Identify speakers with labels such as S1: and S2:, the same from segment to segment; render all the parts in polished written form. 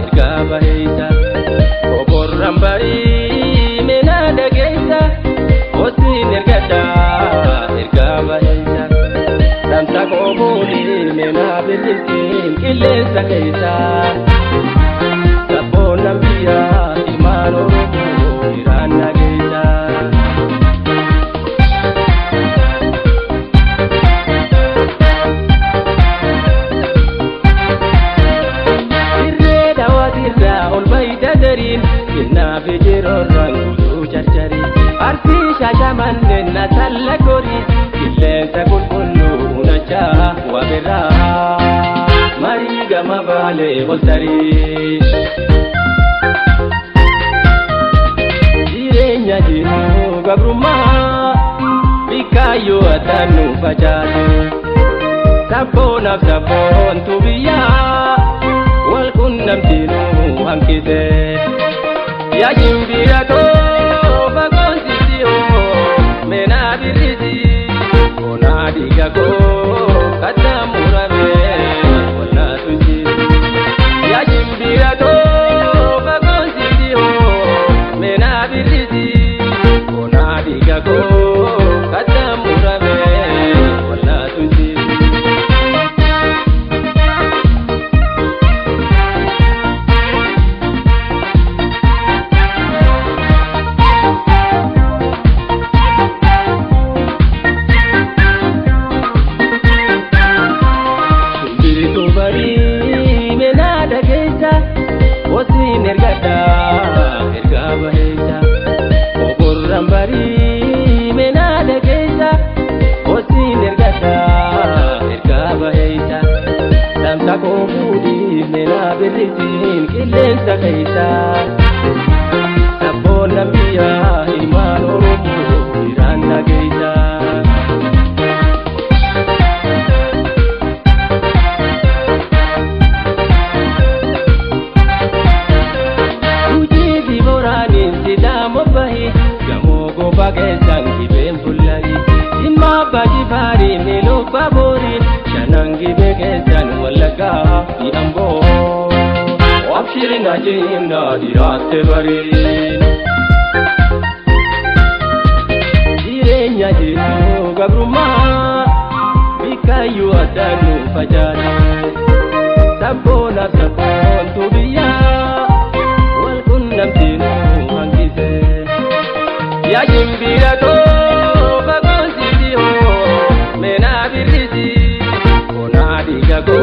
S1: erga baheysa oborran bari mena dageysa osin ergada erga baheysa damsa qobuli mena bilisin qilleensa keeysa sabboon nambiya ilmaan oromoo iraan nageeysa Kina bijiroran kudu charchari arti shashaman na talagori killensa kulkullu unacha wabira mariga mabale voltari jirenya jiru gabruma bikayo atanu fajatu sabona sabon tubiya wal kunnam tinu hankite ya jimbira to bakonsitio mena birisi ona diga ko kata murabe ona tuji ya jimbira to bakonsitio mena birisi ona diga ko kata murabe ona tuji Beritin killensa keeysa sabboon nambiya ilmaan oromoo iraan nageeysa hujii diboraanin sidaamo bahi gamoo goba keessan gibeen fullahi dhimma baji baariin elobba booriin shanan gibe keessan wallagaa hidhamboo Abshirina jinna diratte barin jirenya jiru gabruma bikayu atanu fajatu sabona sabon tubiya wal kunnam tinu hankise ya jimbira to bakonsitio mena birisi ona diga ko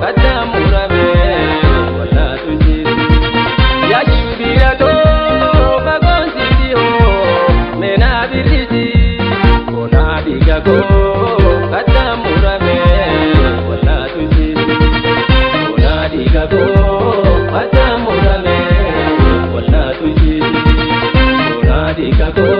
S1: kata murabe go kata murabe wala tuji ona diga go kata murabe wala tuji ona diga go